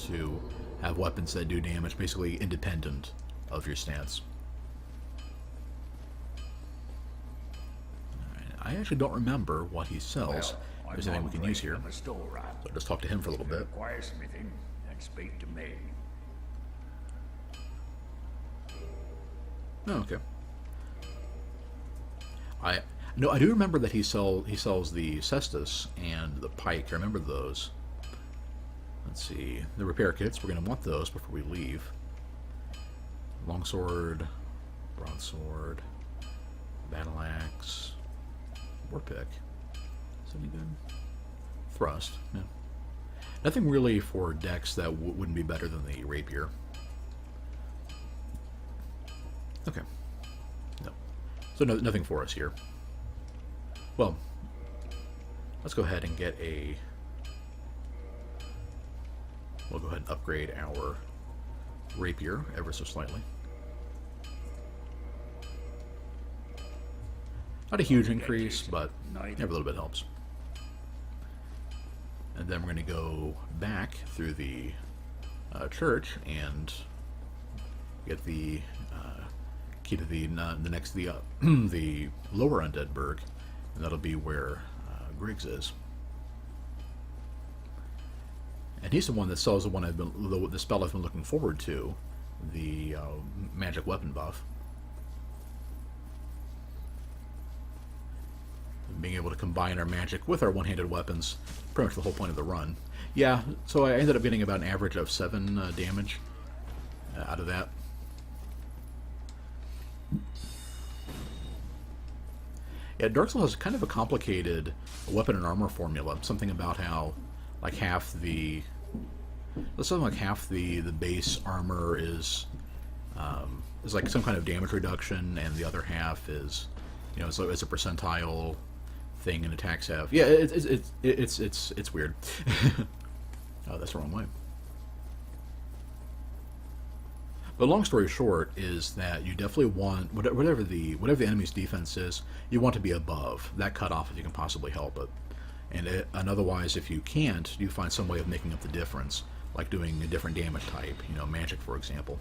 to have weapons that do damage, basically independent of your stats. I actually don't remember what he sells. If there's anything we can use here. So I'll just talk to him for a little bit. Requires anything, then speak to me. Oh, okay. I do remember that he sells the cestus and the pike. I remember those. Let's see. The repair kits, we're going to want those before we leave. Longsword, broadsword, battle axe, war pick. Is that any good? Thrust, yeah. Nothing really for decks that wouldn't be better than the rapier. Okay. No. So nothing for us here. Well, let's go ahead and get a... We'll go ahead and upgrade our rapier ever so slightly. Not a huge increase, but every little bit helps. And then we're going to go back through the church and get the key to the the lower undead burg, and that'll be where Griggs is. And he's the one that sells the spell I've been looking forward to, the magic weapon buff. Being able to combine our magic with our one-handed weapons, pretty much the whole point of the run. Yeah, so I ended up getting about an average of 7 damage out of that. Yeah, Dark Souls has kind of a complicated weapon and armor formula. Something about how, like, half the base armor is like some kind of damage reduction, and the other half is, you know, it's a percentile thing, and attacks have. Yeah, it's weird. Oh, that's the wrong way. But long story short is that you definitely want whatever the enemy's defense is, you want to be above that cutoff if you can possibly help it. And otherwise, if you can't, you find some way of making up the difference, like doing a different damage type, you know, magic, for example.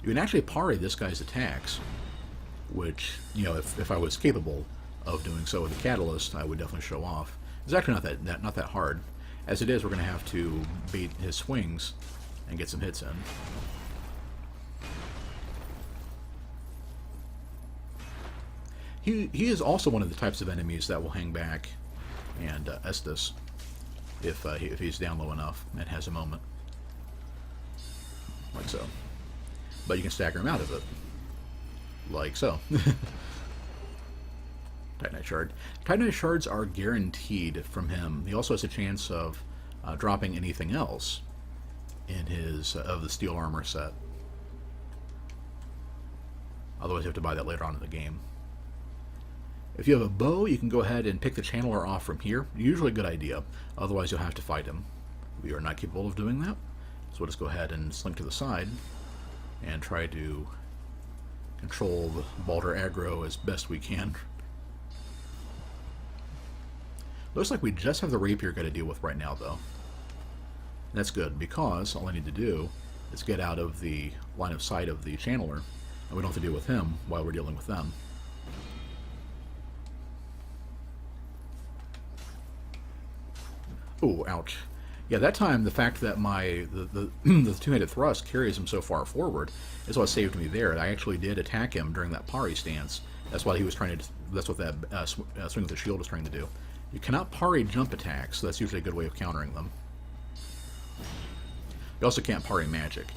You can actually parry this guy's attacks, which, you know, if I was capable of doing so with a catalyst, I would definitely show off. It's actually not that hard. As it is, we're going to have to bait his swings and get some hits in. He is also one of the types of enemies that will hang back and Estus if he's down low enough and has a moment, like so. But you can stagger him out of it, like so. Titanite Shard. Titanite Shards are guaranteed from him. He also has a chance of dropping anything else in his of the steel armor set. Otherwise, you have to buy that later on in the game. If you have a bow, you can go ahead and pick the channeler off from here. Usually a good idea. Otherwise, you'll have to fight him. We are not capable of doing that. So we'll just go ahead and slink to the side and try to control the Baldur aggro as best we can. Looks like we just have the rapier got to deal with right now, though. That's good, because all I need to do is get out of the line of sight of the channeler, and we don't have to deal with him while we're dealing with them. Oh, ouch. Yeah, that time the fact that the two-handed thrust carries him so far forward is what saved me there. I actually did attack him during that parry stance. That's what he was trying to. That's what that swing with the shield was trying to do. You cannot parry jump attacks, so that's usually a good way of countering them. You also can't parry magic.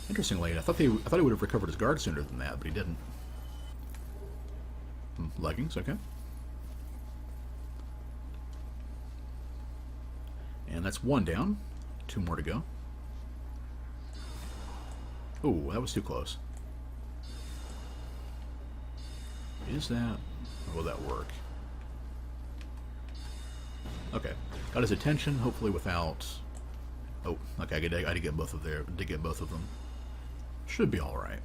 Interestingly, I thought he would have recovered his guard sooner than that, but he didn't. Leggings, okay. And that's one down. 2 more to go. Oh, that was too close. Is that... or will that work? Okay. Got his attention, hopefully without... oh, okay, I did get both of them. Should be alright.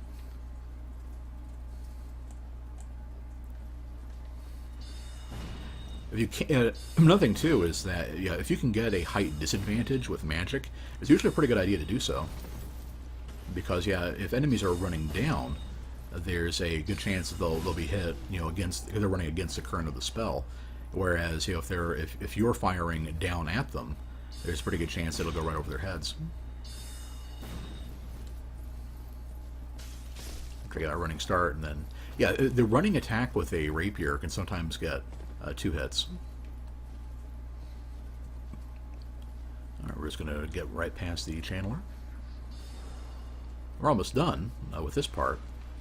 If you can, another thing too is that yeah, if you can get a height disadvantage with magic, it's usually a pretty good idea to do so. Because yeah, if enemies are running down, there's a good chance that they'll be hit, you know, against they're running against the current of the spell. Whereas you know if you're firing down at them, there's a pretty good chance it'll go right over their heads. Get a running start, and then yeah, the running attack with a rapier can sometimes get 2 hits. All right, we're just going to get right past the channeler. We're almost done with this part,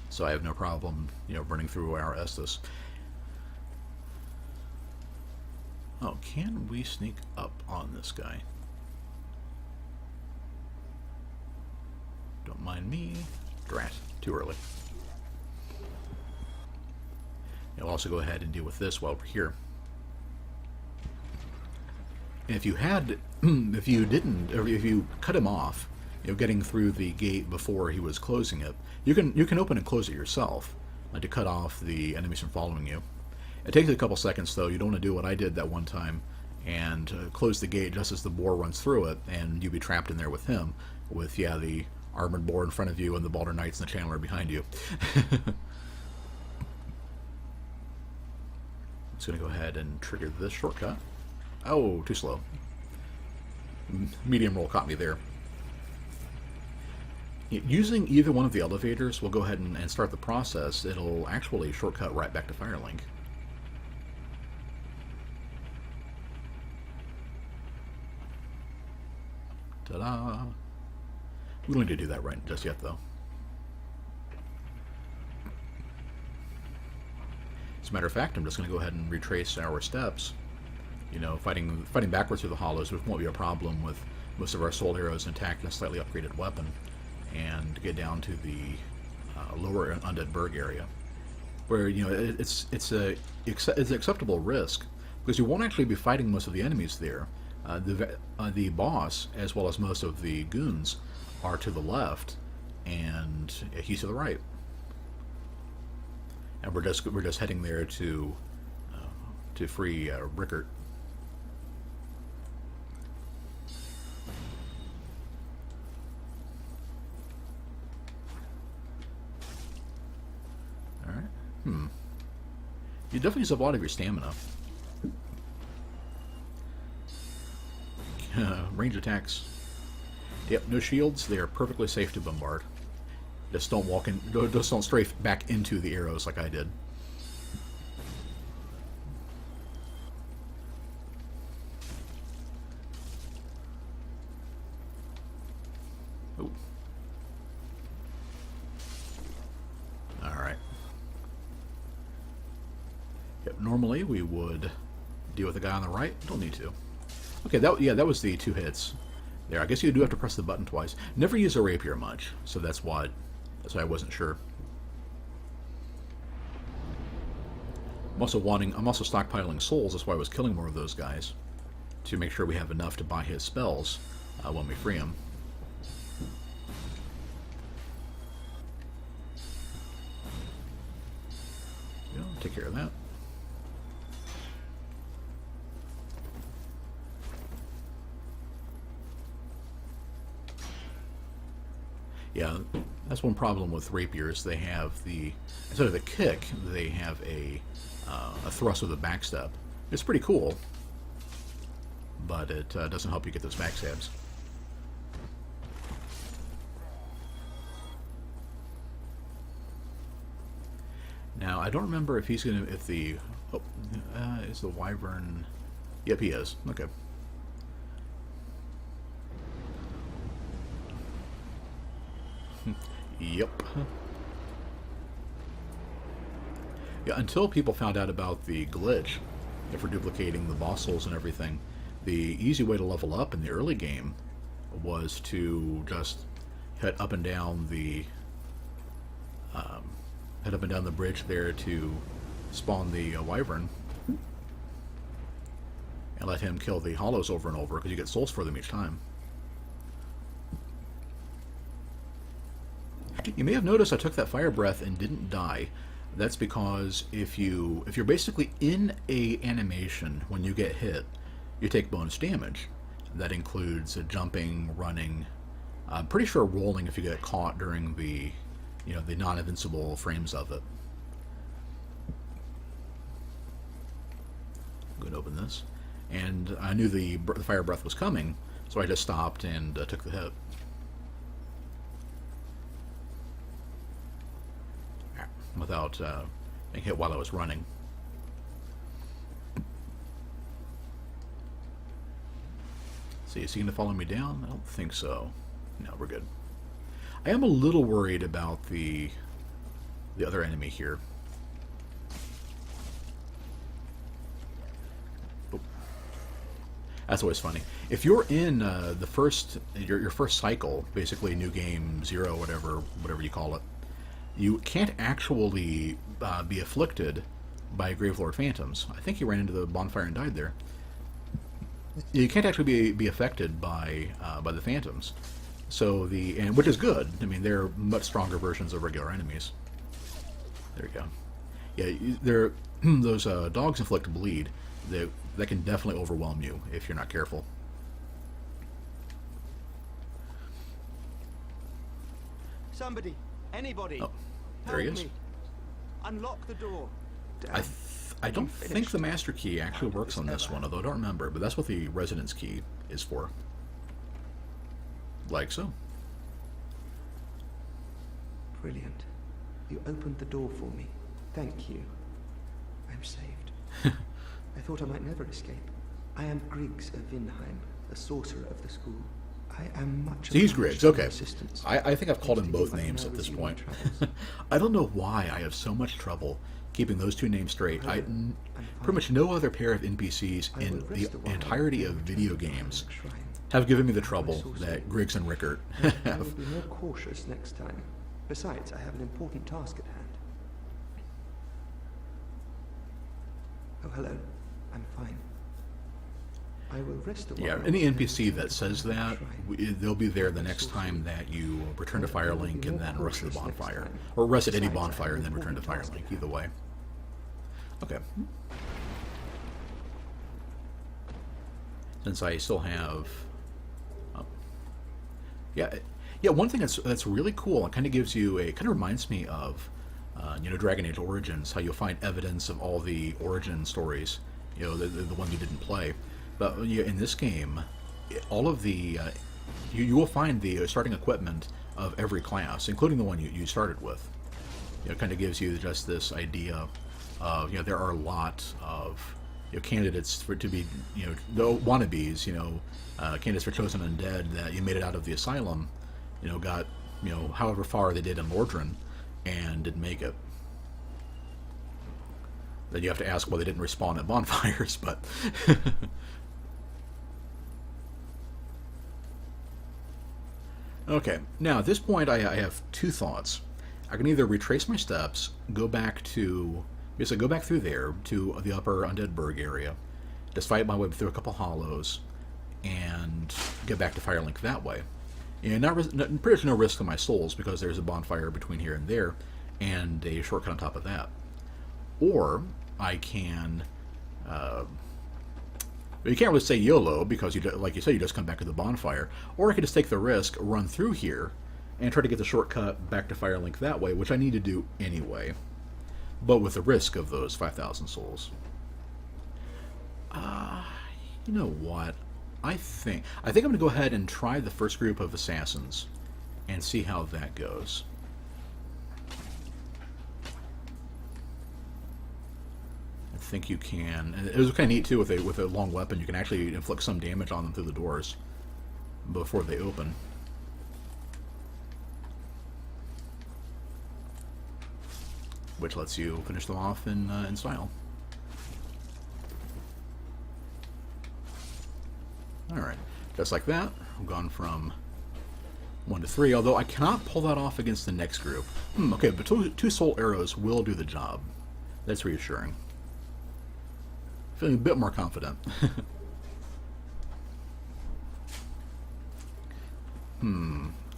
so I have no problem, you know, running through our Estus. Oh, can we sneak up on this guy? Don't mind me. Drat, too early. I'll also go ahead and deal with this while we're here. And if you had, if you didn't, or if you cut him off, you know, getting through the gate before he was closing it, you can open and close it yourself to cut off the enemies from following you. It takes a couple seconds though. You don't want to do what I did that one time and close the gate just as the boar runs through it, and you'd be trapped in there with him, with yeah the armored boar in front of you and the Balder Knights and the channeler behind you. Just going to go ahead and trigger this shortcut. Oh, too slow. Medium roll caught me there. Using either one of the elevators, we'll go ahead and start the process. It'll actually shortcut right back to Firelink. Ta-da! We don't need to do that right just yet, though. As a matter of fact, I'm just going to go ahead and retrace our steps. You know, fighting backwards through the hollows, which won't be a problem with most of our soul arrows intact and a slightly upgraded weapon, and get down to the lower Undead Burg area, where you know it's an acceptable risk because you won't actually be fighting most of the enemies there. The boss, as well as most of the goons, are to the left, and he's to the right. And we're just heading there to free Rickert. All right. You definitely use up a lot of your stamina. Range attacks. Yep, no shields. They are perfectly safe to bombard. Just don't walk in. Just don't strafe back into the arrows like I did. Oh. All right. Yep. Normally we would deal with the guy on the right. Don't need to. Okay. That was the 2 hits. There. I guess you do have to press the button twice. Never use a rapier much, so that's why I wasn't sure. I'm also stockpiling souls. That's why I was killing more of those guys, to make sure we have enough to buy his spells when we free him. Yeah, take care of that. Yeah, that's one problem with rapiers. They have instead of the kick, they have a thrust with a backstab. It's pretty cool, but it doesn't help you get those backstabs. Now I don't remember if he's gonna is the wyvern. Yep, he is. Okay. Yep. Yeah, until people found out about the glitch for duplicating the boss souls and everything, the easy way to level up in the early game was to just head up and down the bridge there to spawn the wyvern and let him kill the hollows over and over, because you get souls for them each time. You may have noticed I took that fire breath and didn't die. That's because if you're basically in a animation when you get hit, you take bonus damage. That includes jumping, running. I'm pretty sure rolling if you get caught during the the non-invincible frames of it. I'm going to open this, and I knew the fire breath was coming, so I just stopped and took the hit. Without being hit while I was running. See, is he going to follow me down? I don't think so. No, we're good. I am a little worried about the other enemy here. Oh. That's always funny. If you're in the first your first cycle, basically new game 0, whatever you call it, you can't actually be afflicted by Gravelord Phantoms. I think he ran into the bonfire and died there. You can't actually be affected by the Phantoms. So which is good. I mean, they're much stronger versions of regular enemies. There you go. Yeah, they're those dogs inflict bleed. That can definitely overwhelm you if you're not careful. Somebody, anybody. Oh, there he is. Me. Unlock the door. I don't think the master key actually works on this one, although I don't remember. But that's what the residence key is for. Like so. Brilliant. You opened the door for me. Thank you. I'm saved. I thought I might never escape. I am Griggs of Vinheim, the sorcerer of the school. I am much. So he's Griggs, okay. Assistance. I think I've called him both names at this point. I don't know why I have so much trouble keeping those two names straight. Pretty much no other pair of NPCs in the entirety of video games have given me the trouble that Griggs and Rickert I will have. be more cautious next time. Besides, I have an important task at hand. Oh, hello. I'm fine. I will rest a while. Yeah, any NPC that says that, they'll be there the next time that you return to Firelink and then rest at the bonfire. Or rest at any bonfire and then return to Firelink, either way. Okay. Since I still have... Oh. Yeah, one thing that's really cool, it kind of gives you kind of reminds me of, Dragon Age Origins, how you'll find evidence of all the origin stories, the one you didn't play. But in this game, all of the you will find the starting equipment of every class, including the one you started with. It kind of gives you just this idea of there are a lot of candidates to be the wannabes, candidates for chosen undead that you made it out of the asylum, got however far they did in Lordran and didn't make it. Then you have to ask why they didn't respawn at bonfires, but. Okay, now at this point I have two thoughts. I can either retrace my steps, go back through there to the upper Undead Burg area, just fight my way through a couple hollows, and get back to Firelink that way. And pretty much no risk to my souls because there's a bonfire between here and there, and a shortcut on top of that. Or I can. You can't really say YOLO because, like you said, you just come back to the bonfire. Or I could just take the risk, run through here, and try to get the shortcut back to Firelink that way, which I need to do anyway, but with the risk of those 5,000 souls. You know what? I think I'm going to go ahead and try the first group of assassins and see how that goes. I think you can. And it was kind of neat too with a long weapon. You can actually inflict some damage on them through the doors before they open. Which lets you finish them off in style. Alright, just like that, I've gone from 1 to 3, although I cannot pull that off against the next group. Okay, but two soul arrows will do the job. That's reassuring. Feeling a bit more confident.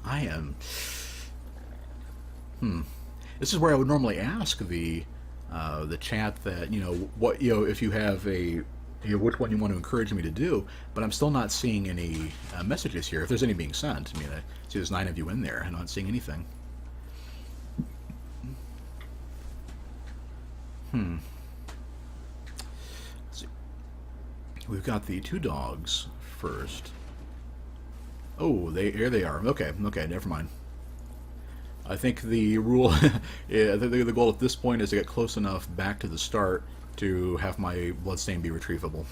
I am... This is where I would normally ask the chat that, what, if you have which one you want to encourage me to do, but I'm still not seeing any messages here. If there's any being sent, I mean, I see there's 9 of you in there. I'm not seeing anything. Let's see. We've got the 2 dogs first. Oh, here they are. Okay, never mind. I think the rule, yeah, the goal at this point is to get close enough back to the start to have my bloodstain be retrievable.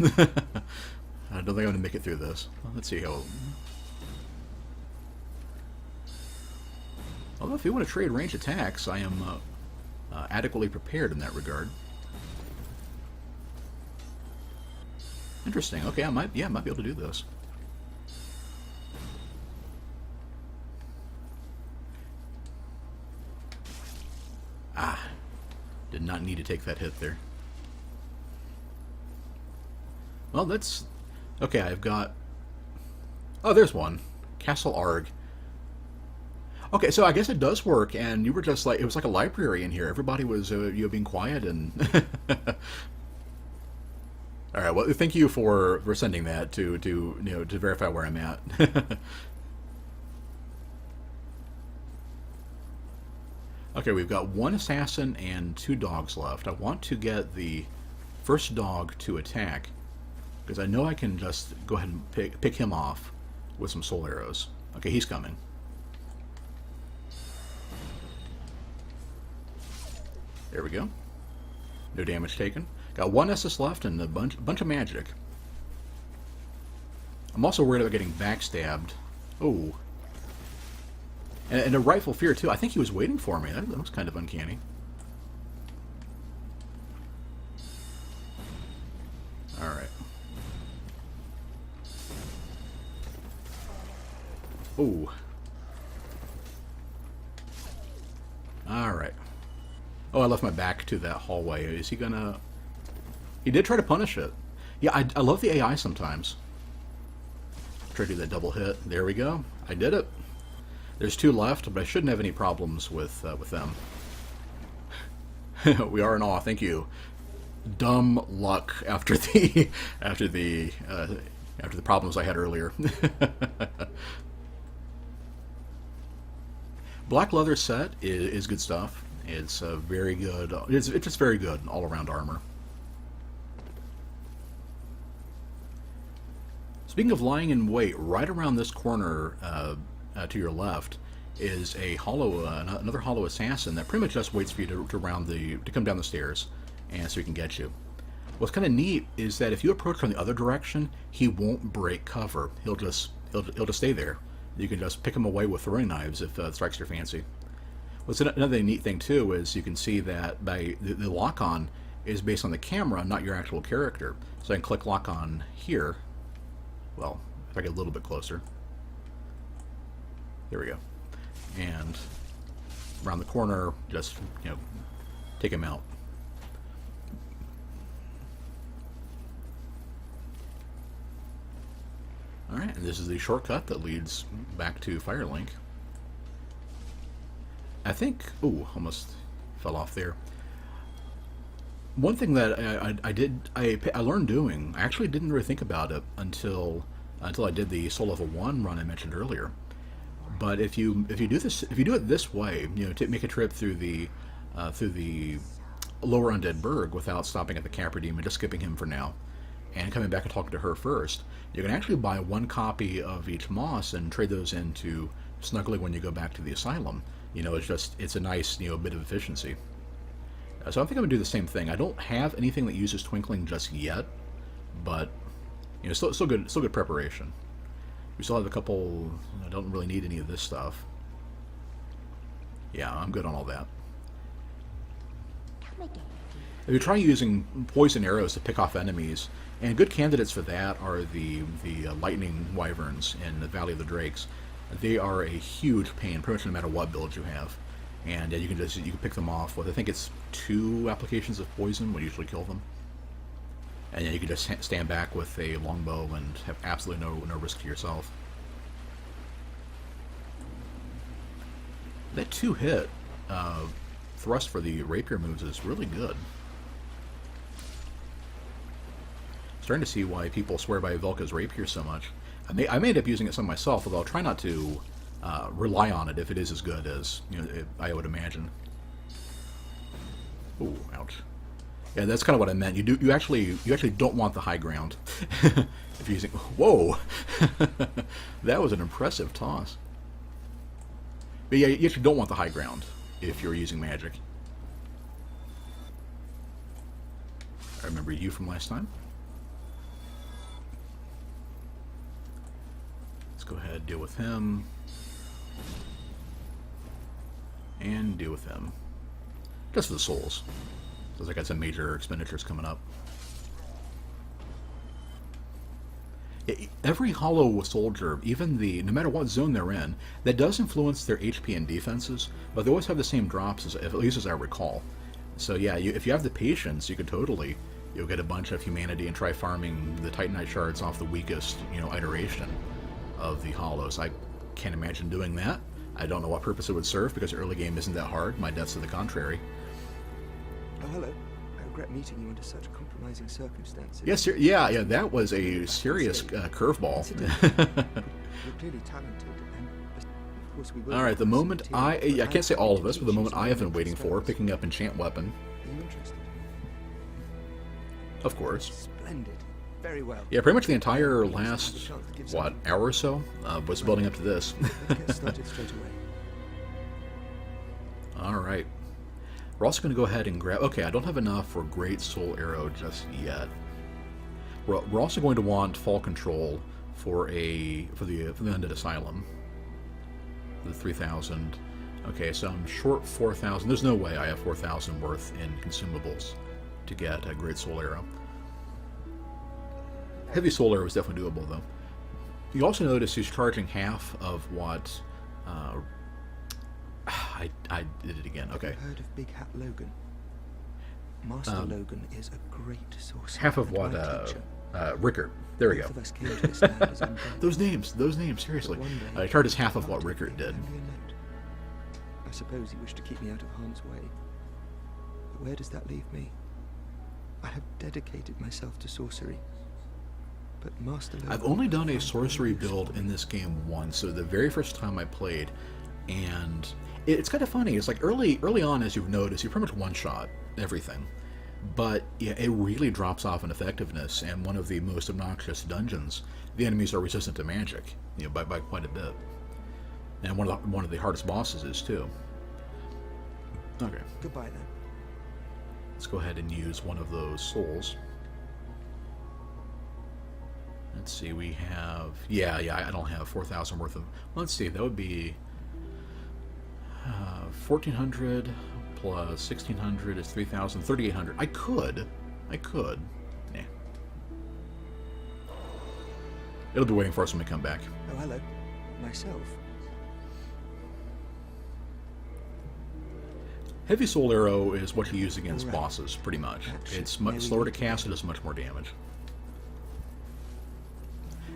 I don't think I'm going to make it through this. Let's see how... Although if you want to trade range attacks, I am adequately prepared in that regard. Interesting. Okay, I might be able to do this. Ah, did not need to take that hit there. Well, that's... Okay, I've got... Oh, there's one. Castle Arg. Okay, so I guess it does work, and you were just like... It was like a library in here. Everybody was, being quiet and... Alright, well, thank you for sending that to verify where I'm at. Okay, we've got 1 assassin and 2 dogs left. I want to get the first dog to attack, because I know I can just go ahead and pick him off with some soul arrows. Okay, he's coming. There we go. No damage taken. Got 1 SS left and a bunch of magic. I'm also worried about getting backstabbed. Oh. And a rightful fear, too. I think he was waiting for me. That was kind of uncanny. Alright. Oh. Alright. Oh, I left my back to that hallway. Is he gonna... He did try to punish it. Yeah, I love the AI sometimes. Try to do that double hit. There we go. I did it. There's 2 left, but I shouldn't have any problems with them. We are in awe. Thank you. Dumb luck after the after the problems I had earlier. Black leather set is good stuff. It's very good. It's just very good all around armor. Speaking of lying in wait, right around this corner to your left is a another hollow assassin that pretty much just waits for you to come down the stairs, and so he can get you. What's kind of neat is that if you approach from the other direction, he won't break cover. He'll just stay there. You can just pick him away with throwing knives if it strikes your fancy. What's another neat thing too is you can see that by the lock-on is based on the camera, not your actual character. So I can click lock-on here. Well, if I get a little bit closer. There we go. And around the corner, just, take him out. Alright, and this is the shortcut that leads back to Firelink. I think... Ooh, almost fell off there. One thing that I learned doing, I actually didn't really think about it until I did the Soul Level 1 run I mentioned earlier. But if you do it this way, to make a trip through the lower Undead Burg without stopping at the Capra Demon, just skipping him for now, and coming back and talking to her first, you can actually buy 1 copy of each Moss and trade those into Snuggly when you go back to the Asylum. It's a nice bit of efficiency. So I think I'm going to do the same thing. I don't have anything that uses Twinkling just yet, but still good preparation. We still have a couple. I don't really need any of this stuff. Yeah, I'm good on all that. If you try using poison arrows to pick off enemies, and good candidates for that are the lightning wyverns in the Valley of the Drakes. They are a huge pain, pretty much no matter what build you have. And you can pick them off with, I think it's 2 applications of poison will usually kill them. And you can just stand back with a longbow and have absolutely no risk to yourself. That 2-hit thrust for the rapier moves is really good. Starting to see why people swear by Velka's rapier so much. I may end up using it some myself, although I'll try not to rely on it if it is as good as I would imagine. Ooh, ouch. Yeah, that's kind of what I meant. You actually don't want the high ground if you're using. Whoa, that was an impressive toss. But yeah, you actually don't want the high ground if you're using magic. I remember you from last time. Let's go ahead, deal with him, and deal with him. Just for the souls. Because I got some major expenditures coming up. Every hollow soldier, even no matter what zone they're in, that does influence their HP and defenses, but they always have the same drops, at least as I recall. So yeah, if you have the patience, you could totally, get a bunch of humanity and try farming the Titanite shards off the weakest, iteration of the hollows. I can't imagine doing that. I don't know what purpose it would serve, because early game isn't that hard. My death's to the contrary. Oh, hello. I regret meeting you under such compromising circumstances. Yes, yeah, that was a serious curveball. You're clearly talented, and of course we will. All right, the moment I can't say all of us, but the moment I have been waiting for, picking up enchant weapon. Are you interested? Of course. Splendid. Very well. Yeah, pretty much the entire last, hour or so was building up to this. Let's get started straight away. All right. We're also going to go ahead and grab... Okay, I don't have enough for Great Soul Arrow just yet. We're also going to want Fall Control for the Undead Asylum. The 3,000. Okay, so I'm short 4,000. There's no way I have 4,000 worth in consumables to get a Great Soul Arrow. Heavy Soul Arrow is definitely doable, though. You also notice he's charging half of what... I did it again. Okay. Have you heard of Big Hat Logan? Master Logan is a great sorcerer. Half of and what? my teacher. Rickert. There we go. Both of us came to this land as undead. Those names, seriously. But one day, I charged half of what Hunter Rickert did. handed me a note. I suppose he wished to keep me out of harm's way. But where does that leave me? I have dedicated myself to sorcery. But Master Logan... I've only done a sorcery build in this game once, so the very first time I played, and it's kind of funny. It's like early on, as you've noticed, you pretty much one-shot everything. But yeah, it really drops off in effectiveness, and one of the most obnoxious dungeons, the enemies are resistant to magic, by quite a bit. And one of the hardest bosses is too. Okay. Goodbye then. Let's go ahead and use one of those souls. Let's see, we have... Yeah, I don't have 4,000 worth of... Let's see, that would be... 1,400 plus 1,600 is 3,000, 3,800. I could. Nah. It'll be waiting for us when we come back. Oh, hello. Myself. Heavy Soul Arrow is what you use against Alright. bosses, pretty much. That's It's very much slower to good. cast, it does much more damage.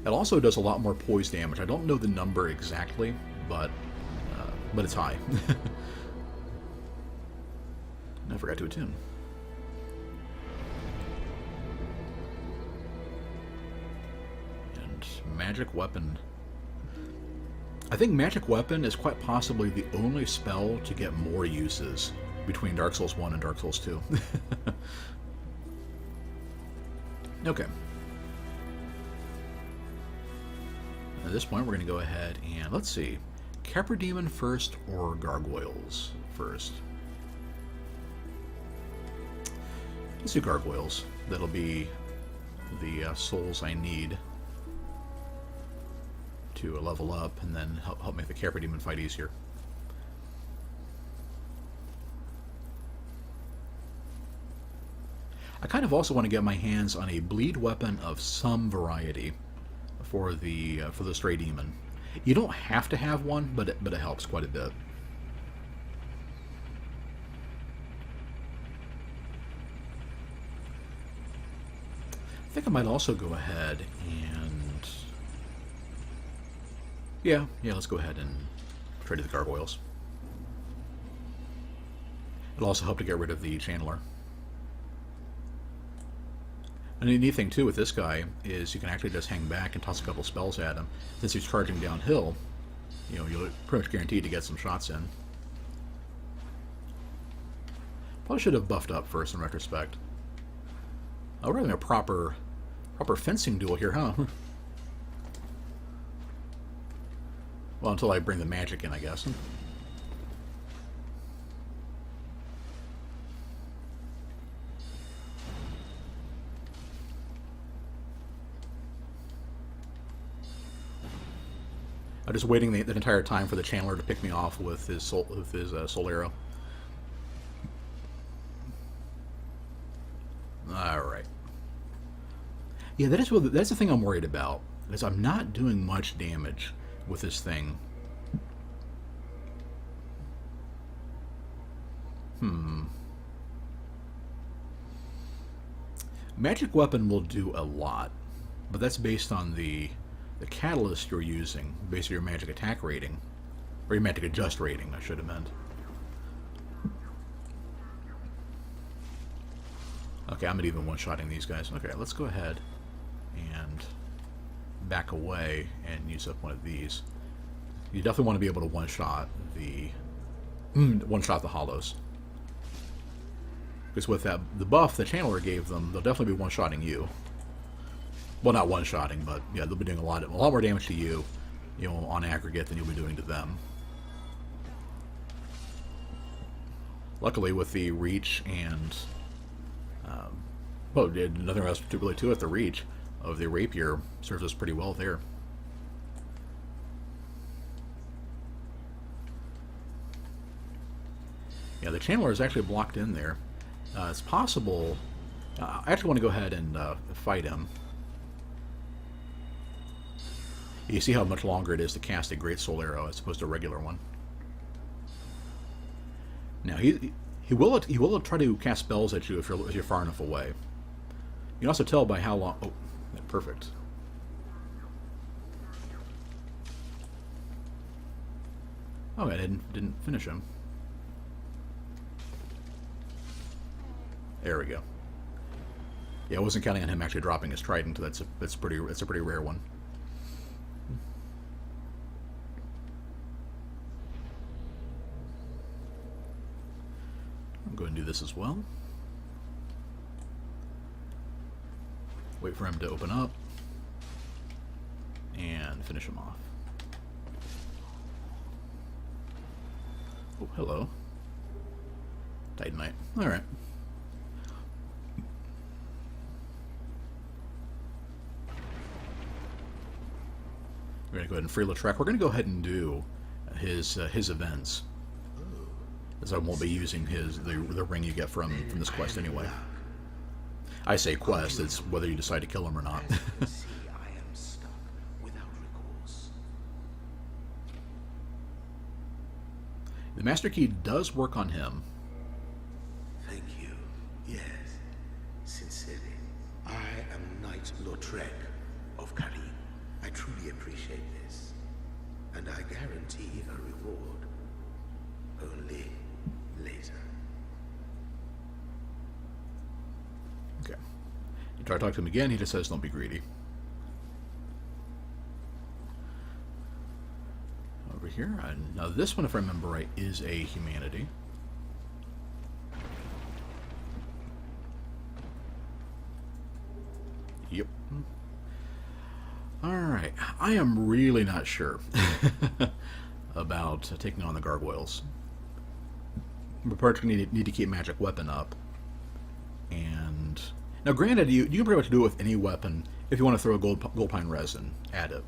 It also does a lot more poise damage. I don't know the number exactly, but it's high. I forgot to attune. And Magic Weapon. I think Magic Weapon is quite possibly the only spell to get more uses between Dark Souls 1 and Dark Souls 2. Okay. At this point, we're going to go ahead and, let's see, Capra Demon first or Gargoyles first? Let's do Gargoyles. That'll be the souls I need to level up and then help make the Capra Demon fight easier. I kind of also want to get my hands on a bleed weapon of some variety for the Stray Demon. You don't have to have one, but it helps quite a bit. I think I might also go ahead and... Yeah, let's go ahead and trade the Gargoyles. It'll also help to get rid of the channeler. And the neat thing too with this guy is you can actually just hang back and toss a couple spells at him. Since he's charging downhill, you know, you're pretty much guaranteed to get some shots in. Probably should have buffed up first in retrospect. Oh, we're having a proper fencing duel here, huh? Well, until I bring the magic in, I guess. I'm just waiting the entire time for the channeler to pick me off with his soul arrow. All right. Yeah, that's the thing I'm worried about. Is I'm not doing much damage with this thing. Magic weapon will do a lot, but that's based on the catalyst you're using, based on your magic attack rating, or your magic adjust rating, I should have meant. Okay, I'm not even one-shotting these guys. Okay, let's go ahead and back away and use up one of these. You definitely want to be able to one-shot the hollows. Because with the buff the channeler gave them, they'll definitely be one-shotting you. Well, not one-shotting, but yeah, they'll be doing a lot more damage to you, you know, on aggregate than you'll be doing to them. Luckily, with the reach and well, nothing else particularly to it. The reach of the rapier serves us pretty well there. Yeah, the channeler is actually blocked in there. It's possible. I actually want to go ahead and fight him. You see how much longer it is to cast a Great Soul Arrow as opposed to a regular one. Now he will try to cast spells at you if you're far enough away. You can also tell by how long. Oh, perfect. Oh, I didn't finish him. There we go. Yeah, I wasn't counting on him actually dropping his trident. That's a pretty rare one. I'm going to do this as well. Wait for him to open up and finish him off. Oh, hello. Titanite. All right. We're going to go ahead and free Lautrec. We're going to go ahead and do his events, as I won't be using the ring you get from this quest anyway. I say quest, it's whether you decide to kill him or not. See, I am stuck without recourse. The Master Key does work on him. Thank you. Yes, sincerely. I am Knight Lautrec of Karim. I truly appreciate this, and I guarantee a reward. Only later. Okay. You try to talk to him again, he just says don't be greedy. Over here. Now this one, if I remember right, is a humanity. Yep. Alright. I am really not sure about taking on the gargoyles. We're particularly need to keep magic weapon up. And now granted, you can pretty much do it with any weapon if you want to throw a gold pine resin at it.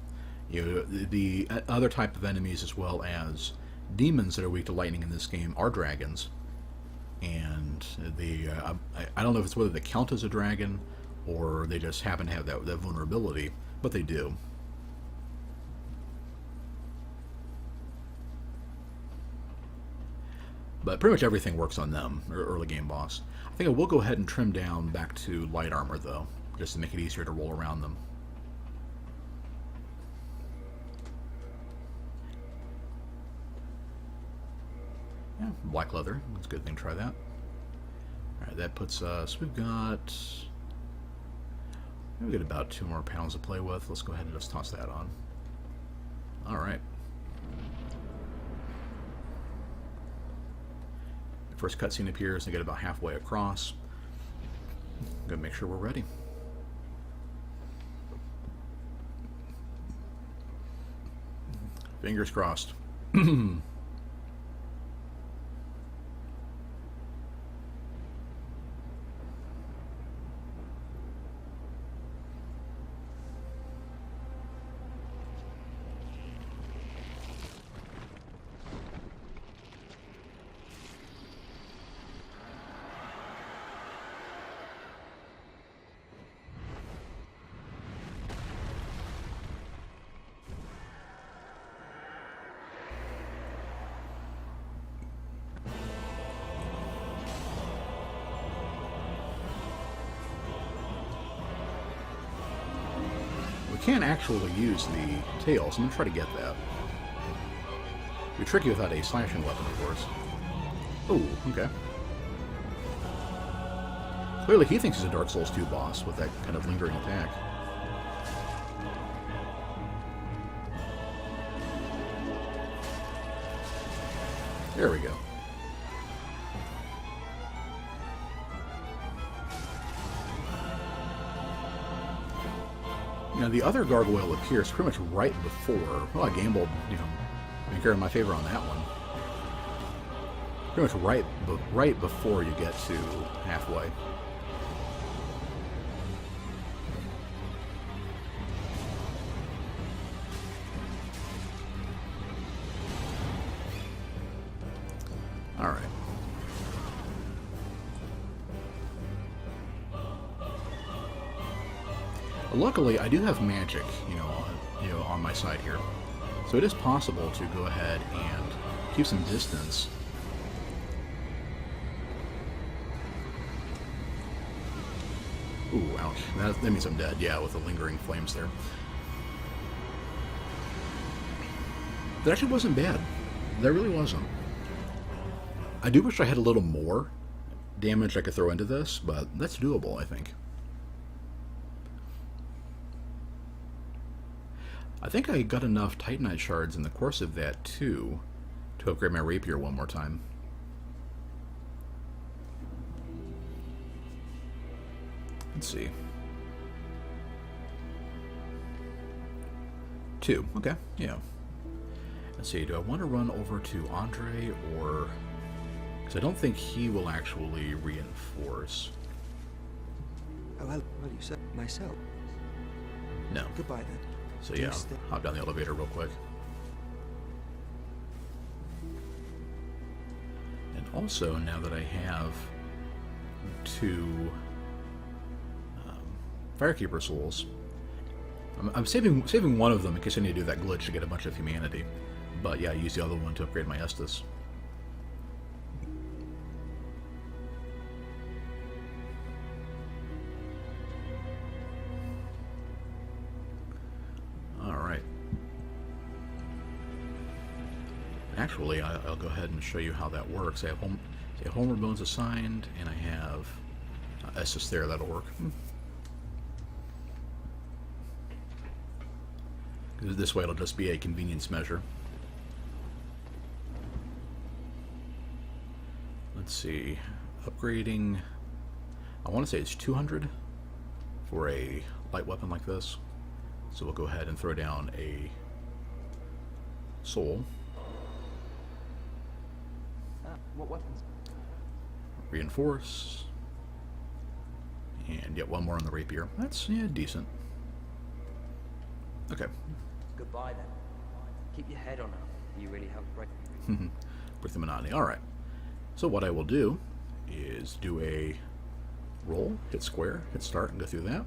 You know, the other type of enemies as well as demons that are weak to lightning in this game are dragons. And I don't know if it's whether they count as a dragon or they just happen to have that vulnerability, but they do. But pretty much everything works on them, or early game boss. I think I will go ahead and trim down back to light armor, though, just to make it easier to roll around them. black leather. That's a good thing. Try that. Alright, that puts us... We've got about 2 more pounds to play with. Let's go ahead and just toss that on. Alright. The first cutscene appears and get about halfway across. Gonna make sure we're ready. Fingers crossed. We can't actually use the tail, so I'm going to try to get that. It'd be tricky without a slashing weapon, of course. Oh, okay. Clearly he thinks he's a Dark Souls 2 boss with that kind of lingering attack. There we go. Now, the other gargoyle appears pretty much right before... Well, I gambled, being carried in my favor on that one. Pretty much right before you get to halfway. Alright. Luckily, I do have magic, on my side here, so it is possible to go ahead and keep some distance. Ooh, ouch! That means I'm dead. Yeah, with the lingering flames there. That actually wasn't bad. That really wasn't. I do wish I had a little more damage I could throw into this, but that's doable, I think. I think I got enough Titanite shards in the course of that, too, to upgrade my rapier one more time. Let's see. 2. Okay, yeah. Let's see, do I want to run over to Andre, or... Because I don't think he will actually reinforce. Oh, well, you said myself. No. Goodbye, then. So yeah, hop down the elevator real quick. And also, now that I have 2 Firekeeper souls, I'm saving one of them in case I need to do that glitch to get a bunch of humanity. But yeah, I use the other one to upgrade my Estus. Actually, I'll go ahead and show you how that works. I have Homeward Bones assigned, and I have Estus there. That'll work. This way it'll just be a convenience measure. Let's see. Upgrading... I want to say it's 200 for a light weapon like this. So we'll go ahead and throw down a soul. What weapons? Reinforce. And get one more on the rapier. That's, yeah, decent. Okay. Goodbye, then. Keep your head on her. You really have great... Break the monotony. Alright. So what I will do is do a roll, hit square, hit start, and go through that.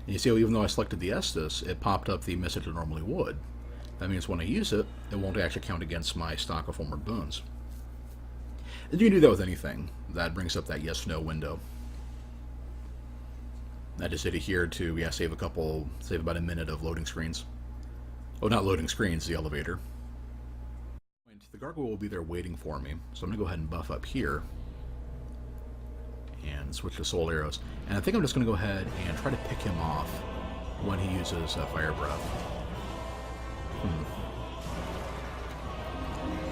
And you see, even though I selected the Estus, it popped up the message it normally would. That means when I use it, it won't actually count against my stock of Homeward Bones. And you can do that with anything. That brings up that yes-no window. I just hit it here to, yeah, save about a minute of loading screens. Oh, not loading screens, the elevator. The gargoyle will be there waiting for me, so I'm going to go ahead and buff up here and switch to soul arrows. And I think I'm just going to go ahead and try to pick him off when he uses fire breath.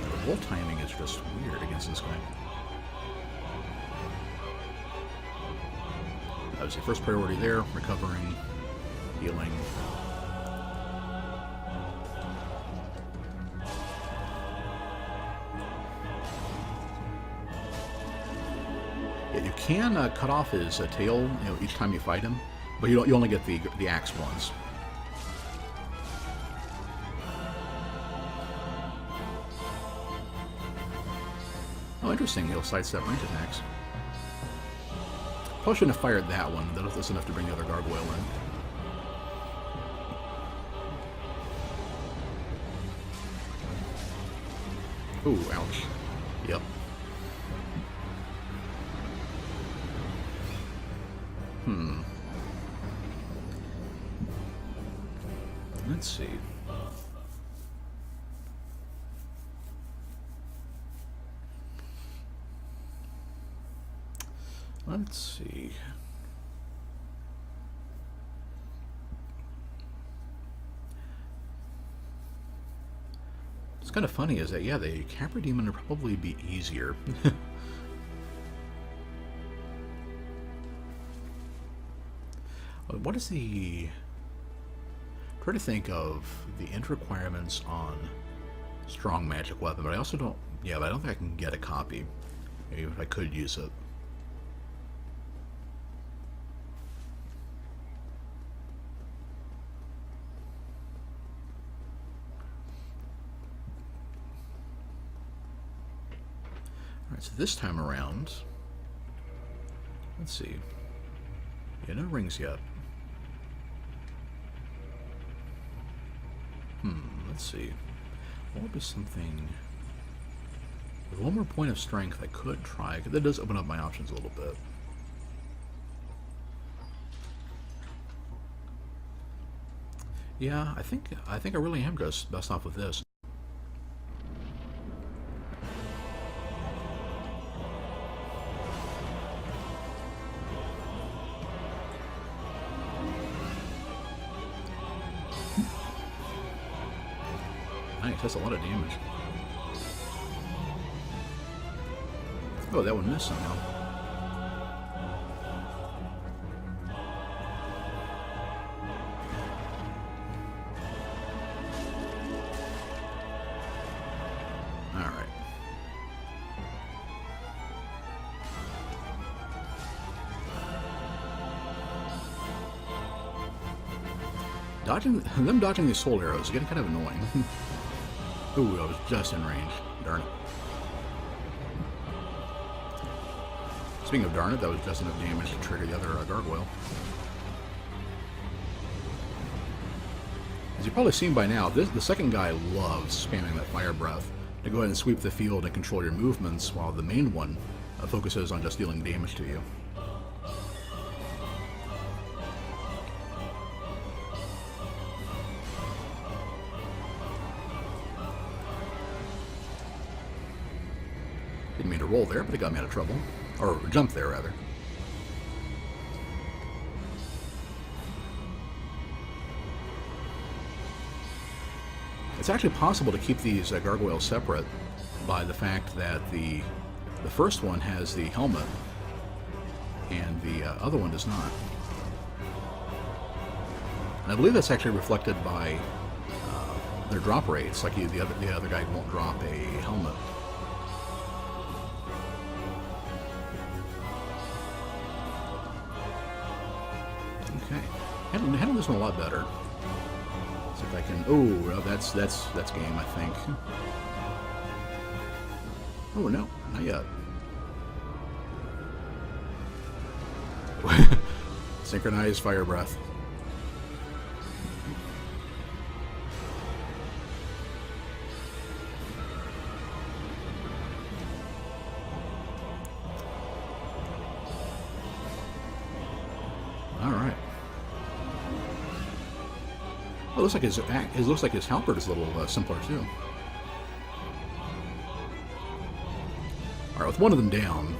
The roll timing is just weird against this guy. Obviously, first priority there, recovering, healing. Yeah, you can cut off his tail, each time you fight him, but you only get the axe once. Oh, interesting. He'll sidestep range attacks. Probably shouldn't have fired that one. That's enough to bring the other gargoyle in. Ooh, ouch. Yep. Let's see. Let's see. What's kind of funny is that, yeah, the Capra Demon would probably be easier. What is the... Try to think of the int requirements on strong magic weapon, but I also don't... Yeah, but I don't think I can get a copy. Maybe if I could use it. Alright, so this time around... Let's see. Yeah, no rings yet. Let's see. What would be something... With one more point of strength I could try, because that does open up my options a little bit. Yeah, I think I really am just best off with this. Nice, that's a lot of damage. Oh, that one missed somehow. Alright. Them dodging these soul arrows is getting kind of annoying. Ooh, I was just in range. Darn it. Speaking of darn it, that was just enough damage to trigger the other gargoyle. As you've probably seen by now, the second guy loves spamming that fire breath to go ahead and sweep the field and control your movements, while the main one focuses on just dealing damage to you. Didn't mean to roll there, but it got me out of trouble. Or jump there, rather. It's actually possible to keep these gargoyles separate by the fact that the first one has the helmet and the other one does not. And I believe that's actually reflected by their drop rates. Like the other guy won't drop a helmet. Okay, handle this one a lot better. See if I can. Oh, well, that's game, I think. Oh no, not yet. Synchronized fire breath. All right. Well, it looks like his halberd is a little simpler too. Alright, with one of them down,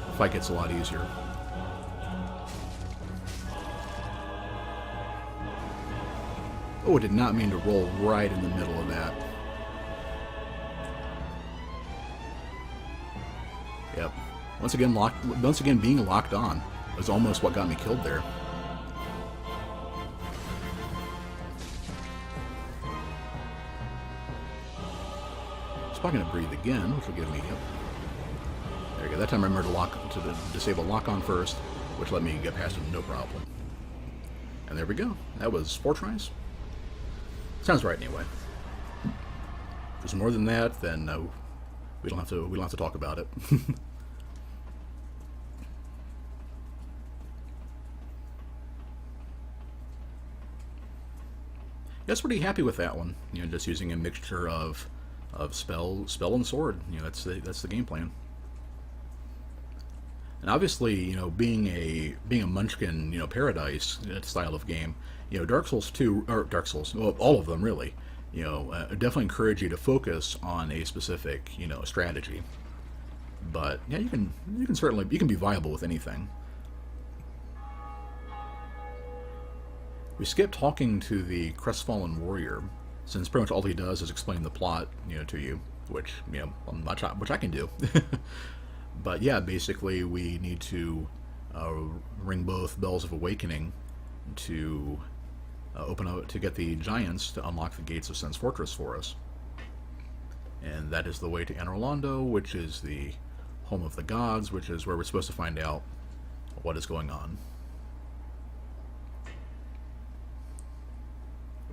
the fight gets a lot easier. Oh, I did not mean to roll right in the middle of that. Yep. Once again being locked on was almost what got me killed there. It's probably going to breathe again, which will give me... Yep. There you go. That time I remembered to disable lock on first, which let me get past it no problem. And there we go. That was 4 tries. Sounds right anyway. If there's more than that, then no, we don't have to talk about it. I was pretty happy with that one. You know, just using a mixture of spell and sword. You know, that's the game plan. And obviously, you know, being a Munchkin, you know, Paradise style of game, you know, Dark Souls 2 or Dark Souls, well, all of them really, you know, definitely encourage you to focus on a specific, you know, strategy. But yeah, you can certainly be viable with anything. We skipped talking to the crestfallen warrior, since pretty much all he does is explain the plot, you know, to you, which, you know, which I can do. But yeah, basically we need to ring both Bells of Awakening to open up to get the giants to unlock the gates of Sen's Fortress for us, and that is the way to Anor Londo, which is the home of the gods, which is where we're supposed to find out what is going on.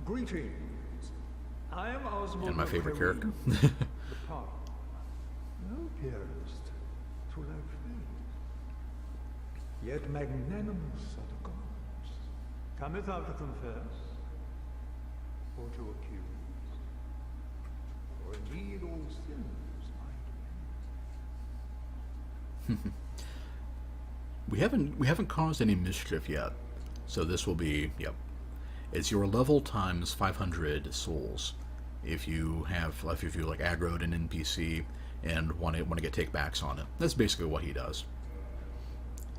Greetings. I am Oswald. And my favorite character. Thou appearest to lack faith, yet magnanimous are the gods. Cometh thou to confess, or to accuse? For indeed all sins I do. We haven't caused any mischief yet, so this will be, yep. It's your level times 500 souls. If you like aggroed an NPC and want to get takebacks on it, that's basically what he does.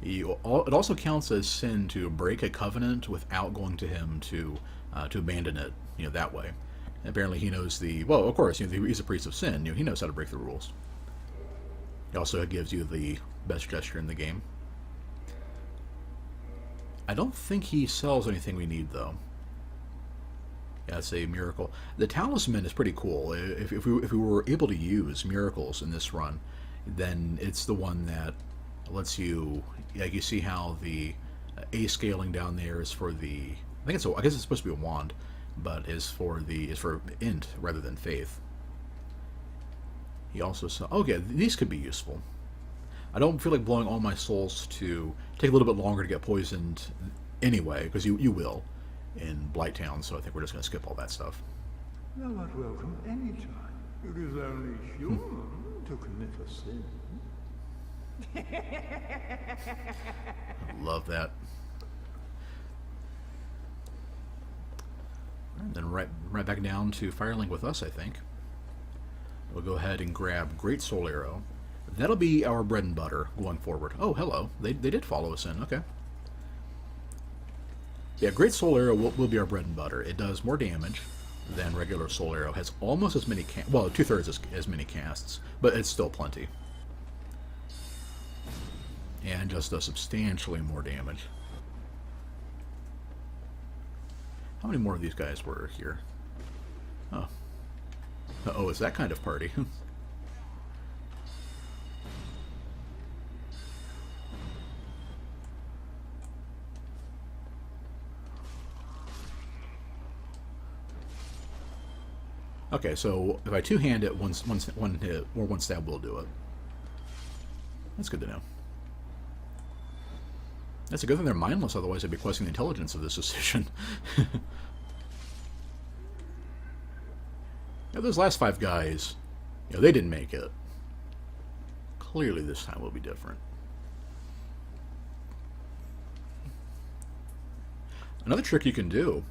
It also counts as sin to break a covenant without going to him to abandon it. You know, that way. And apparently he knows well, of course, you know, he's a priest of sin. You know, he knows how to break the rules. He also gives you the best gesture in the game. I don't think he sells anything we need though. Yeah, it's a miracle. The talisman is pretty cool. If we were able to use miracles in this run, then it's the one that lets you, like, you see how the A scaling down there is for the, I guess it's supposed to be a wand, but is for int rather than faith. He also saw, okay, these could be useful. I don't feel like blowing all my souls to take a little bit longer to get poisoned anyway, because you will in Blighttown, so I think we're just going to skip all that stuff. Thou art welcome any time. It is only human to commit a sin. Love that. And then right back down to Firelink with us, I think. We'll go ahead and grab Great Soul Arrow. That'll be our bread and butter going forward. Oh, hello. They did follow us in. Okay. Yeah, Great Soul Arrow will be our bread and butter. It does more damage than regular Soul Arrow. Has almost as many well, 2/3 as many casts, but it's still plenty. And just does substantially more damage. How many more of these guys were here? Oh. Oh, it's that kind of party. Okay, so if I two-hand it, one hit or one stab will do it. That's good to know. That's a good thing they're mindless, otherwise I'd be questioning the intelligence of this decision. Now, those last 5 guys, you know, they didn't make it. Clearly this time will be different. Another trick you can do,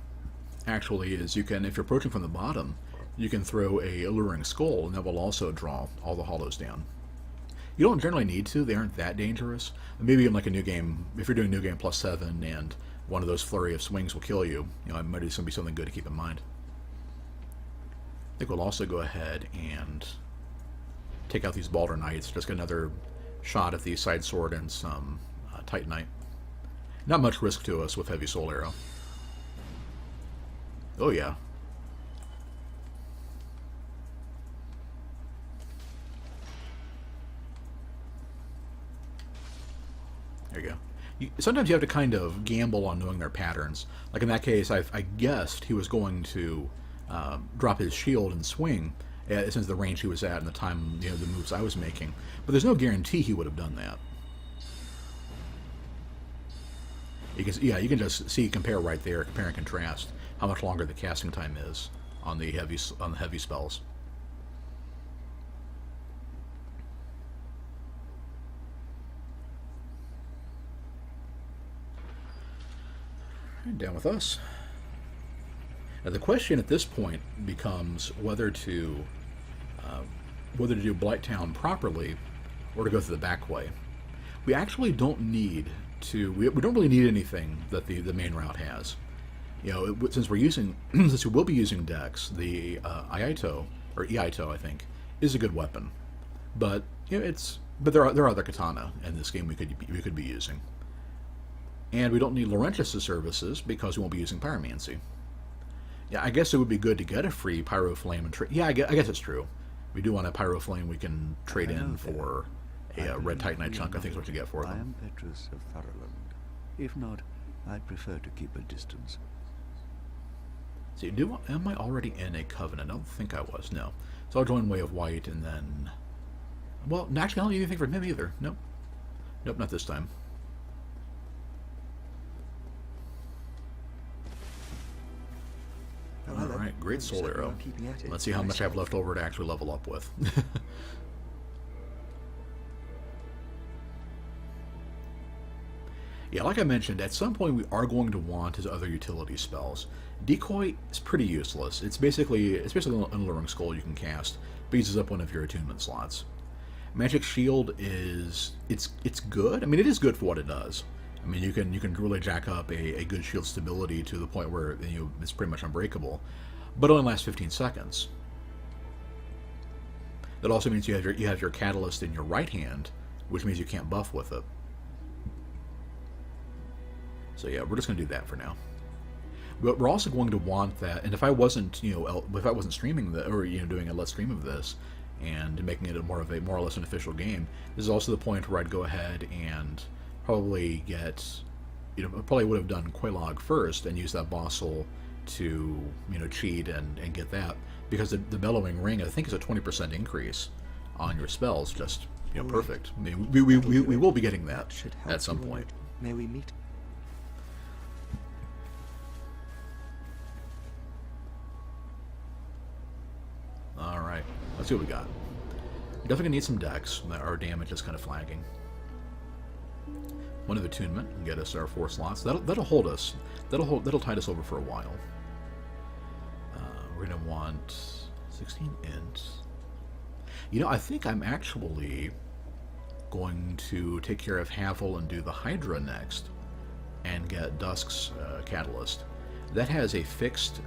actually, is you can, if you're approaching from the bottom, you can throw a alluring skull, and that will also draw all the hollows down. You don't generally need to. They aren't that dangerous. Maybe in like a new game, if you're doing new game +7 and one of those flurry of swings will kill you, it might just be something good to keep in mind. I think we'll also go ahead and take out these Balder Knights. Just get another shot at the side sword and some Titanite. Not much risk to us with Heavy Soul Arrow. Oh yeah. There you go. Sometimes you have to kind of gamble on knowing their patterns. Like in that case, I guessed he was going to drop his shield and swing, since the range he was at and the time, the moves I was making. But there's no guarantee he would have done that. You can just see, compare right there, compare and contrast how much longer the casting time is on the heavy spells. And down with us. Now the question at this point becomes whether to do Blighttown properly or to go through the back way. We actually don't need to. We don't really need anything that the main route has. Since since we will be using Dex, the Iaito or Iaito, I think, is a good weapon. But there are other katana in this game we could be using. And we don't need Laurentius' services because we won't be using Pyromancy. Yeah, I guess it would be good to get a free Pyro Flame and trade. Yeah, I guess it's true. We do want a Pyro Flame we can trade in for a Red Titanite chunk. I think is what you get for them. I am Petrus of Thurland. If not, I'd prefer to keep a distance. See, am I already in a covenant? I don't think I was. No. So I'll join Way of White and then. Well, actually, I don't need anything from him either. Nope. Nope, not this time. Alright, great Soul Arrow. Let's see how much I have left over to actually level up with. Yeah, like I mentioned, at some point we are going to want his other utility spells. Decoy is pretty useless. It's basically an Alluring Skull you can cast, but uses up one of your attunement slots. Magic Shield it's good. I mean, it is good for what it does. I mean, you can really jack up a good shield stability to the point where it's pretty much unbreakable, but it only lasts 15 seconds. That also means you have your Catalyst in your right hand, which means you can't buff with it. So yeah, we're just going to do that for now. But we're also going to want that, and if I wasn't streaming or doing a let's stream of this and making it more or less an official game, this is also the point where I'd go ahead and probably probably would have done Quelaag first and use that Bossel to cheat and get that, because the Bellowing Ring I think is a 20% increase on your spells. Just perfect. I mean, we will be getting that at some point. May we meet? All right, let's see what we got. We definitely need some Dex. Our damage is kind of flagging. One of Attunement can get us our 4 slots. That'll hold us. That'll tide us over for a while. We're gonna want 16 int. I think I'm actually going to take care of Havel and do the Hydra next, and get Dusk's Catalyst. That has a fixed.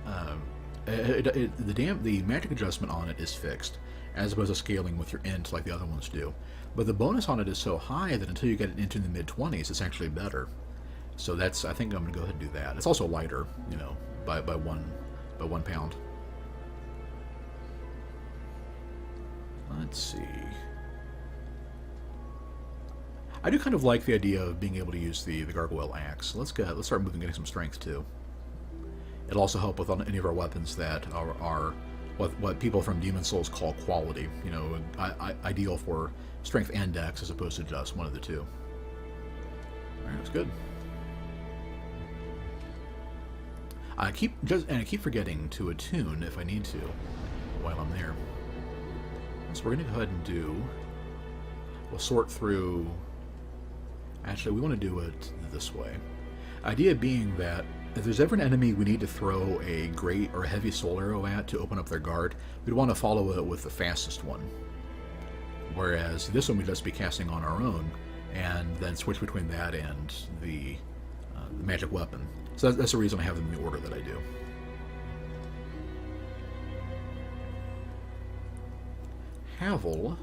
The magic adjustment on it is fixed, as opposed to scaling with your int like the other ones do. But the bonus on it is so high that until you get it into the mid-20s, it's actually better. So I think I'm going to go ahead and do that. It's also lighter, by 1 pound. Let's see. I do kind of like the idea of being able to use the Gargoyle Axe. Let's start getting some strength too. It'll also help with any of our weapons that are what people from Demon Souls call quality. Ideal for strength and dex as opposed to just one of the two. Alright, that's good. I keep forgetting to attune if I need to while I'm there. So we're going to go ahead and we'll sort through. Actually, we want to do it this way. Idea being that if there's ever an enemy we need to throw a great or a heavy soul arrow at to open up their guard, we'd want to follow it with the fastest one. whereas this one we'd just be casting on our own, and then switch between that and the magic weapon. So that's the reason I have them in the order that I do. Havel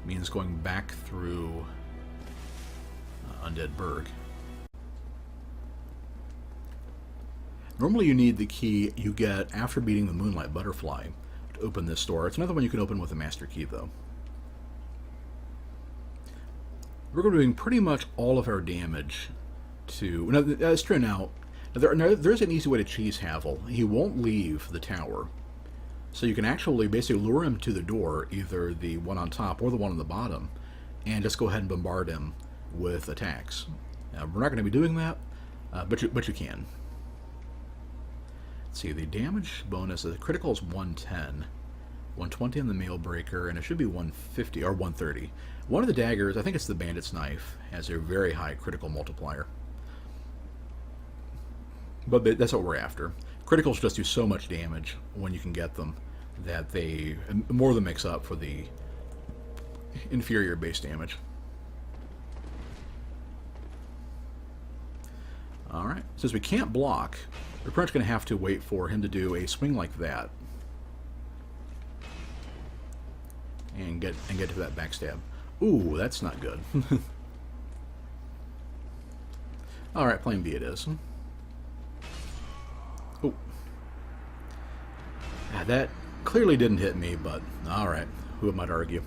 means going back through Undead Burg. Normally you need the key you get after beating the Moonlight Butterfly to open this door. It's another one you can open with a Master Key, though. We're going to be doing pretty much all of our damage to... Now, that's true now. There is an easy way to cheese Havel. He won't leave the tower. So you can actually basically lure him to the door, either the one on top or the one on the bottom, and just go ahead and bombard him with attacks. We're not going to be doing that, but you can. Let's see, the damage bonus, the critical is 110, 120 on the Mail Breaker, and it should be 150 or 130. One of the daggers, I think it's the Bandit's Knife, has a very high critical multiplier. But that's what we're after. Criticals just do so much damage when you can get them that they more than makes up for the inferior base damage. Alright, since we can't block, we're pretty much going to have to wait for him to do a swing like that. And get to that backstab. Ooh, that's not good. Alright, plan B it is. Ooh. That clearly didn't hit me, but alright. Who might argue?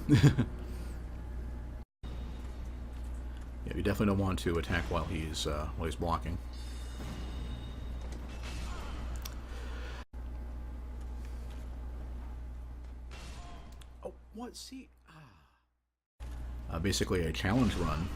Yeah, you definitely don't want to attack while he's blocking. Oh, what? See? Basically a challenge run.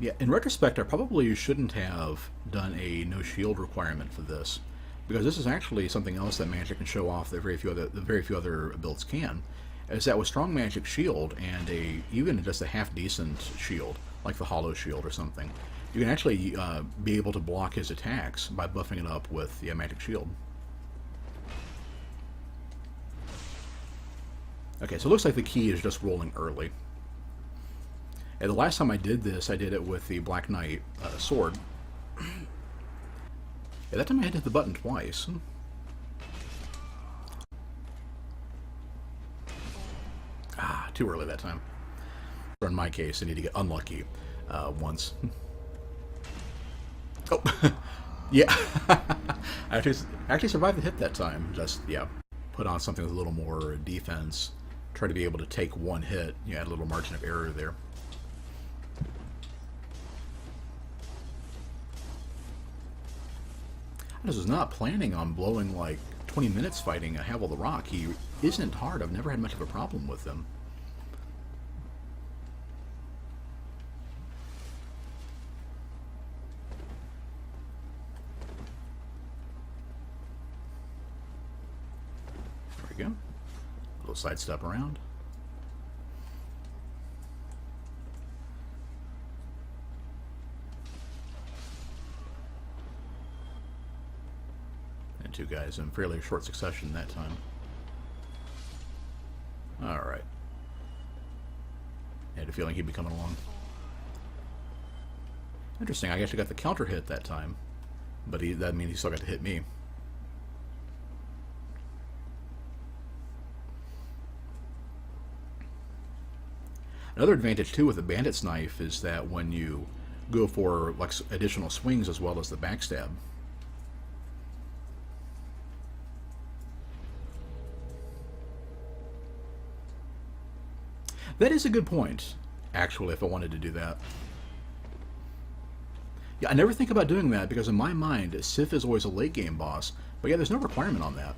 Yeah, in retrospect, I probably shouldn't have done a no shield requirement for this, because this is actually something else that Magic can show off that very few other builds can. Is that with strong Magic shield and even just a half decent shield, like the Hollow Shield or something, you can actually be able to block his attacks by buffing it up with the Magic Shield. Okay, so it looks like the key is just rolling early. And the last time I did this, I did it with the Black Knight sword. Yeah, that time I had to hit the button twice. Too early that time. Or in my case, I need to get unlucky once. Oh, yeah. I actually survived the hit that time. Just, yeah, put on something with a little more defense. Try to be able to take one hit. You add a little margin of error there. I was not planning on blowing like 20 minutes fighting a Havel the Rock. He isn't hard. I've never had much of a problem with him. There we go. A little sidestep around. Two guys in fairly short succession that time. Alright. I had a feeling he'd be coming along. Interesting, I actually got the counter hit that time. But that means he still got to hit me. Another advantage too with the Bandit's Knife is that when you go for like additional swings as well as the backstab, that is a good point, actually, if I wanted to do that. Yeah, I never think about doing that because in my mind, Sif is always a late game boss. But yeah, there's no requirement on that.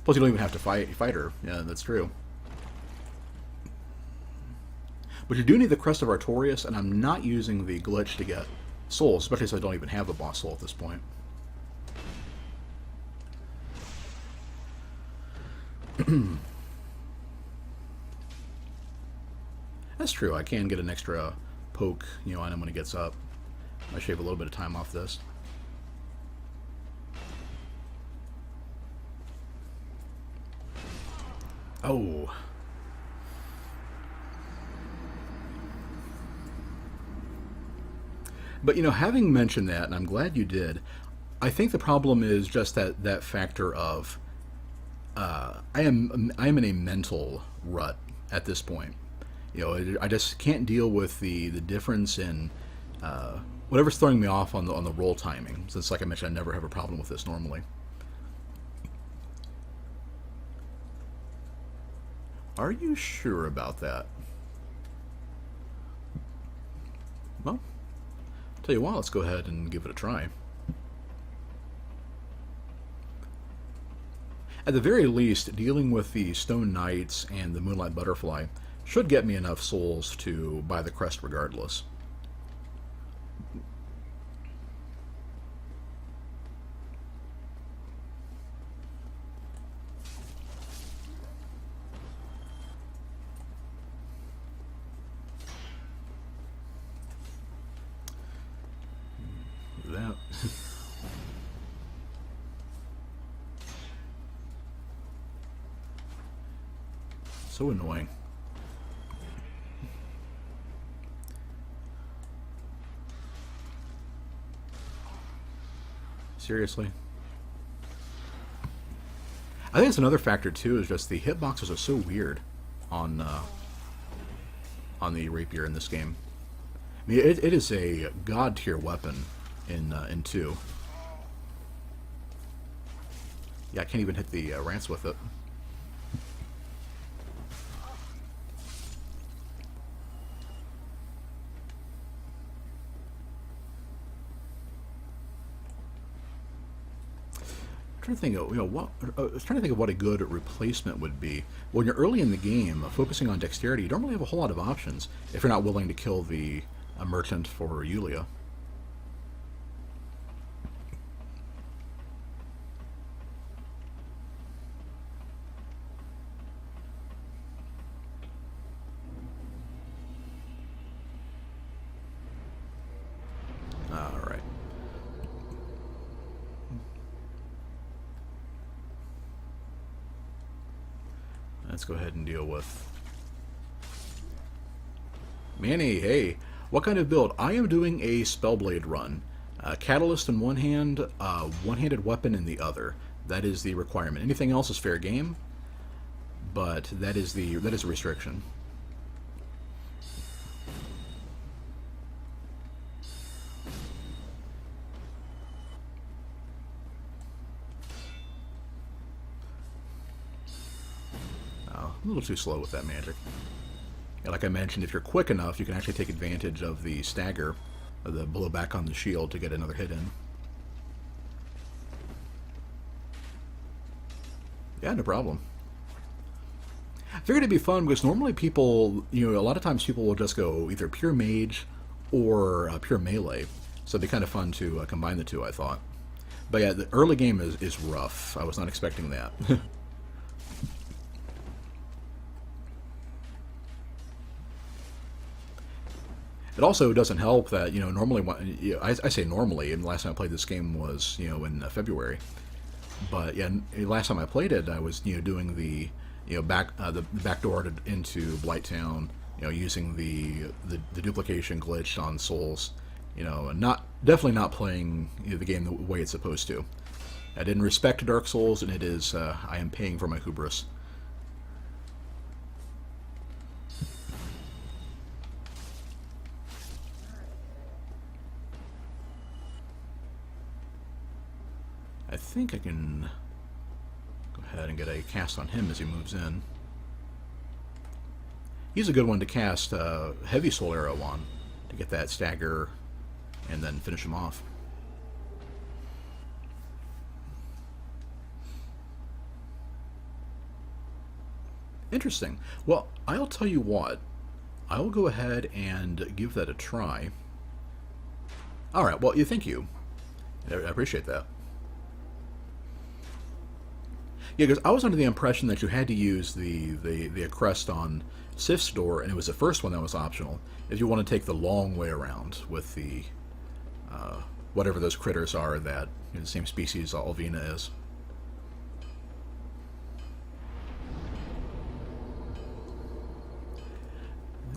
Plus, you don't even have to fight her. Yeah, that's true. But you do need the Crest of Artorias, and I'm not using the glitch to get souls, especially since I don't even have a boss soul at this point. That's true, I can get an extra poke, on him when he gets up. I shave a little bit of time off this. Oh. But, having mentioned that, and I'm glad you did, I think the problem is just that factor of I am in a mental rut at this point. I just can't deal with the difference in whatever's throwing me off on the roll timing. Since, like I mentioned, I never have a problem with this normally. Are you sure about that? Well, tell you what, let's go ahead and give it a try. At the very least, dealing with the Stone Knights and the Moonlight Butterfly should get me enough souls to buy the crest regardless. That. So annoying. Seriously? I think it's another factor too, is just the hitboxes are so weird on the rapier in this game. I mean, it is a god tier weapon in 2. Yeah, I can't even hit the rants with it. I'm trying to think of, I was trying to think of what a good replacement would be. When you're early in the game, focusing on dexterity, you don't really have a whole lot of options if you're not willing to kill the merchant for Yulia. Alright. Let's go ahead and deal with Manny. Hey, what kind of build? I am doing a Spellblade run. Catalyst in one hand, one-handed weapon in the other. That is the requirement. Anything else is fair game, but that is a restriction. A little too slow with that magic. Yeah, like I mentioned, if you're quick enough, you can actually take advantage of the stagger, or the blow back on the shield to get another hit in. Yeah, no problem. I figured it'd be fun because normally people, a lot of times people will just go either pure mage or pure melee. So it'd be kind of fun to combine the two, I thought. But yeah, the early game is rough. I was not expecting that. It also doesn't help that, normally, I say normally, and the last time I played this game was, in February. But yeah, last time I played it, I was, doing the, the back door into Blighttown, using the duplication glitch on souls, and definitely not playing the game the way it's supposed to. I didn't respect Dark Souls, and it is, I am paying for my hubris. I think I can go ahead and get a cast on him as he moves in. He's a good one to cast Heavy Soul Arrow on to get that stagger and then finish him off. Interesting. Well, I'll tell you what. I'll go ahead and give that a try. Alright, well, thank you. I appreciate that. Yeah, because I was under the impression that you had to use the crest on Sif's door, and it was the first one that was optional, if you want to take the long way around with the whatever those critters are that the same species Alvina is.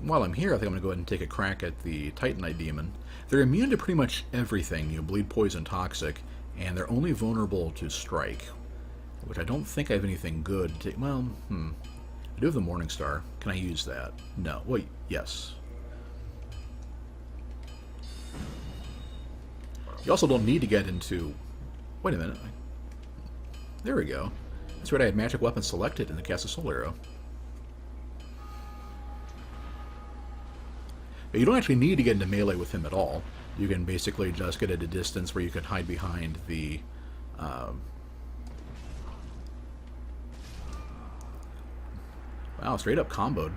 while I'm here, I think I'm going to go ahead and take a crack at the Titanite Demon. They're immune to pretty much everything, bleed, poison, toxic, and they're only vulnerable to strike, which I don't think I have anything good to... Well, I do have the Morning Star. Can I use that? No. Wait, yes. You also don't need to get into... Wait a minute. There we go. That's right, I had magic weapon selected in the cast a soul arrow. But you don't actually need to get into melee with him at all. You can basically just get at a distance where you can hide behind the... Wow, straight up comboed.